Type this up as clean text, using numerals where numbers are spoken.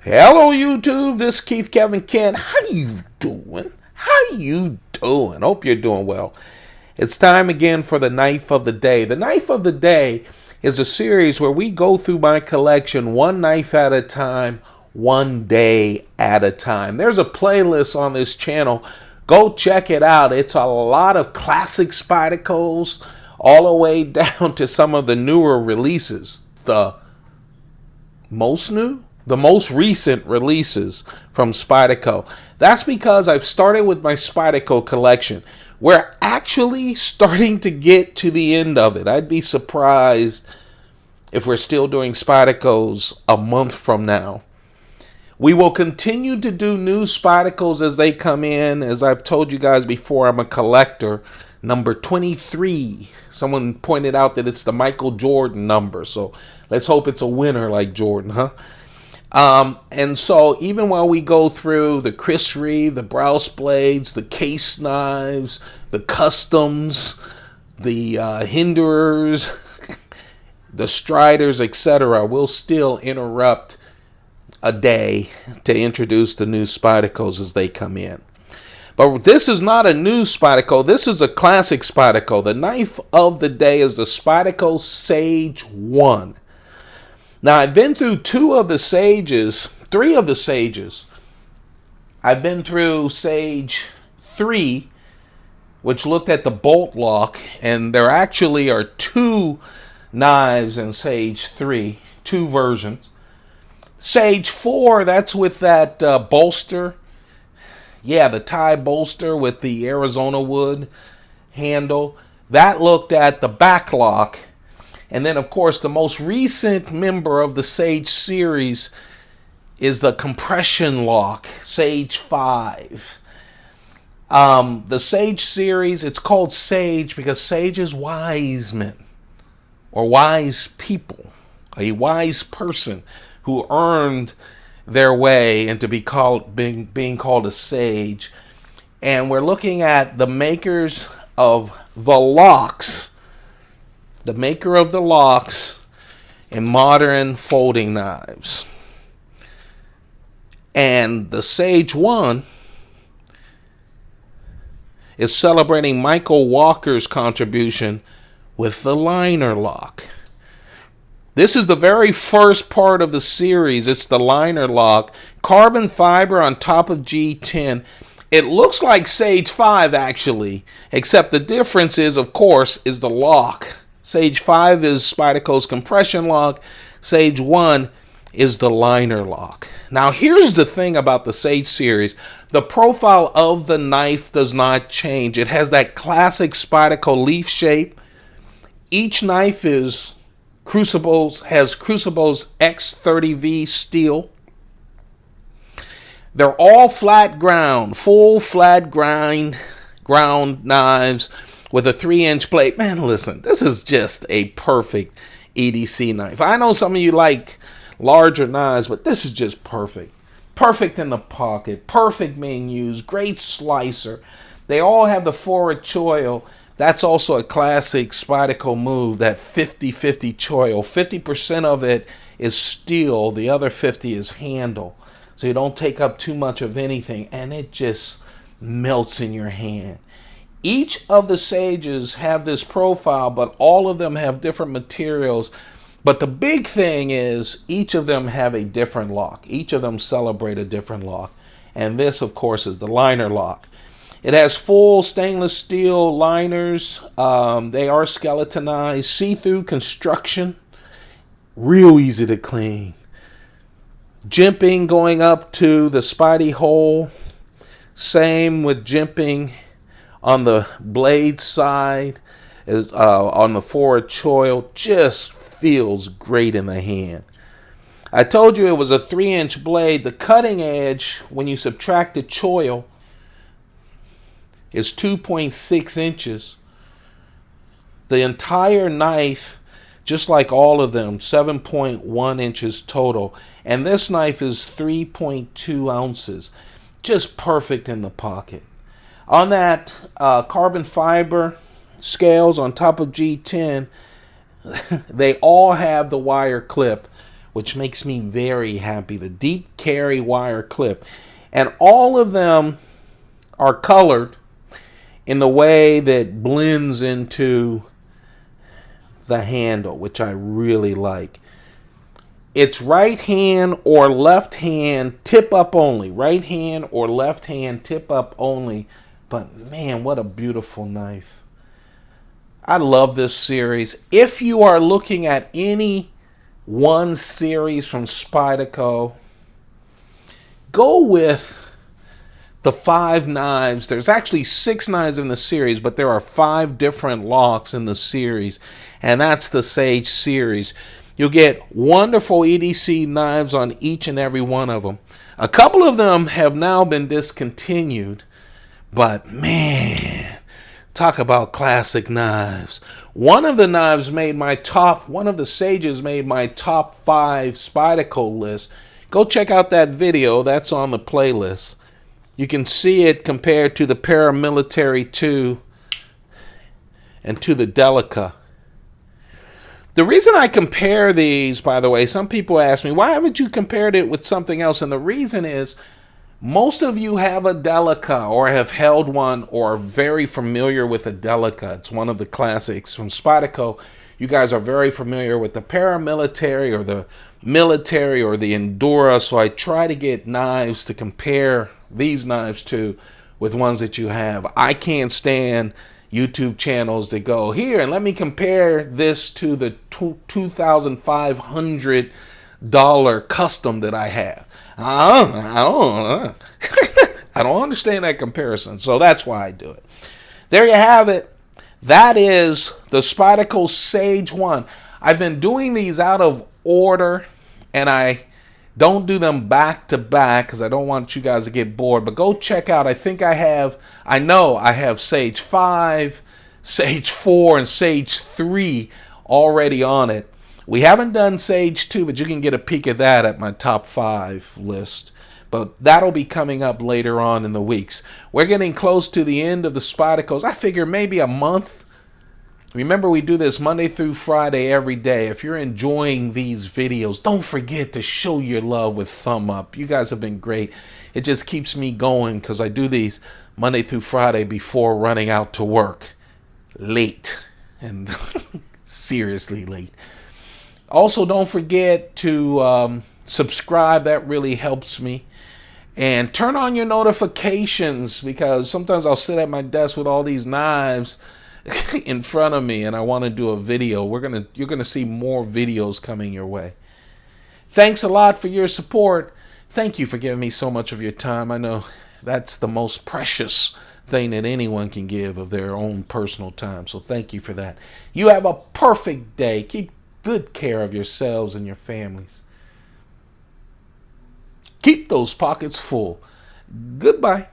Hello YouTube, this is Keith Kevin Kent. How you doing? How you doing? Hope you're doing well. It's time again for the Knife of the Day. The Knife of the Day is a series where we go through my collection one knife at a time, one day at a time. There's a playlist on this channel. Go check it out. It's a lot of classic Spydercos all the way down to some of the newer releases. The most recent releases from Spyderco. That's because I've started with my Spyderco collection. We're actually starting to get to the end of it. I'd be surprised if we're still doing Spydercos a month from now. We will continue to do new Spydercos as they come in. As I've told you guys before, I'm a collector. Number 23. Someone pointed out that it's the Michael Jordan number. So let's hope it's a winner like Jordan, huh? And so even while we go through the Chris Reeve, the Browse blades, the case knives, the customs, the hinderers, the striders, etc., we'll still interrupt a day to introduce the new Spydercos as they come in. But this is not a new Spyderco. This is a classic Spyderco. The knife of the day is the Spyderco Sage 1. Now, I've been through three of the Sages. I've been through Sage 3, which looked at the bolt lock, and there actually are two knives in Sage 3, two versions. Sage 4, that's with that bolster. Yeah, the tie bolster with the Arizona wood handle. That looked at the back lock. And then, of course, the most recent member of the Sage series is the compression lock, Sage 5. The Sage series, it's called Sage because Sage is wise men or wise people, a wise person who earned their way into being called a sage. And we're looking at the makers of the locks. The maker of the locks in modern folding knives. And the Sage 1 is celebrating Michael Walker's contribution with the liner lock. This is the very first part of the series. It's the liner lock. Carbon fiber on top of G10. It looks like Sage 5 actually, except the difference is, of course, is the lock. Sage 5 is Spyderco's compression lock. Sage 1 is the liner lock. Now, here's the thing about the Sage series. The profile of the knife does not change. It has that classic Spyderco leaf shape. Each knife has Crucible's X30V steel. They're all flat ground, full flat ground knives with a 3-inch blade. Man, listen, this is just a perfect EDC knife. I know some of you like larger knives, but this is just perfect. Perfect in the pocket, perfect being used, great slicer. They all have the forward choil. That's also a classic Spyderco move, that 50-50 choil. 50% of it is steel, the other 50 is handle. So you don't take up too much of anything, and it just melts in your hand. Each of the Sages have this profile, but all of them have different materials. But the big thing is each of them have a different lock. Each of them celebrate a different lock. And this, of course, is the liner lock. It has full stainless steel liners. They are skeletonized, see-through construction. Real easy to clean. Jimping going up to the Spidey hole. Same with jimping on the blade side, on the forward choil. Just feels great in the hand. I told you it was a 3-inch blade. The cutting edge, when you subtract the choil, is 2.6 inches. The entire knife, just like all of them, 7.1 inches total. And this knife is 3.2 ounces. Just perfect in the pocket. On that carbon fiber scales on top of G10, they all have the wire clip which makes me very happy. The deep carry wire clip. And all of them are colored in the way that blends into the handle, which I really like. It's right hand or left hand tip up only. Right hand or left hand tip up only. But man, what a beautiful knife. I love this series. If you are looking at any one series from Spyderco, go with the 5 knives. There's actually 6 knives in the series, but there are 5 different locks in the series, and that's the Sage series. You'll get wonderful EDC knives on each and every one of them. A couple of them have now been discontinued, but man, talk about classic knives. One of the knives made my top, one of the Sages made my top 5 Spyderco list. Go check out that video, that's on the playlist. You can see it compared to the Paramilitary 2 and to the Delica. The reason I compare these, by the way, some people ask me, why haven't you compared it with something else? And the reason is, most of you have a Delica or have held one or are very familiar with a Delica. It's one of the classics from Spyderco. You guys are very familiar with the Paramilitary or the Military or the Endura. So I try to get knives to compare these knives to with ones that you have. I can't stand YouTube channels that go, here, and let me compare this to the $2,500 custom that I have. I don't understand that comparison, so that's why I do it. There you have it. That is the Spyderco Sage 1. I've been doing these out of order, and I don't do them back to back because I don't want you guys to get bored. But go check out. I know I have Sage 5, Sage 4, and Sage 3 already on it. We haven't done Sage 2, but you can get a peek at that at my top 5 list. But that'll be coming up later on in the weeks. We're getting close to the end of the Spydercos. I figure maybe a month. Remember, we do this Monday through Friday every day. If you're enjoying these videos, don't forget to show your love with thumb up. You guys have been great. It just keeps me going because I do these Monday through Friday before running out to work. Late. And seriously late. Also, don't forget to subscribe. That really helps me. And turn on your notifications because sometimes I'll sit at my desk with all these knives in front of me and I want to do a video. You're gonna see more videos coming your way. Thanks a lot for your support. Thank you for giving me so much of your time. I know that's the most precious thing that anyone can give of their own personal time. So thank you for that. You have a perfect day. Keep good care of yourselves and your families. Keep those pockets full. Goodbye.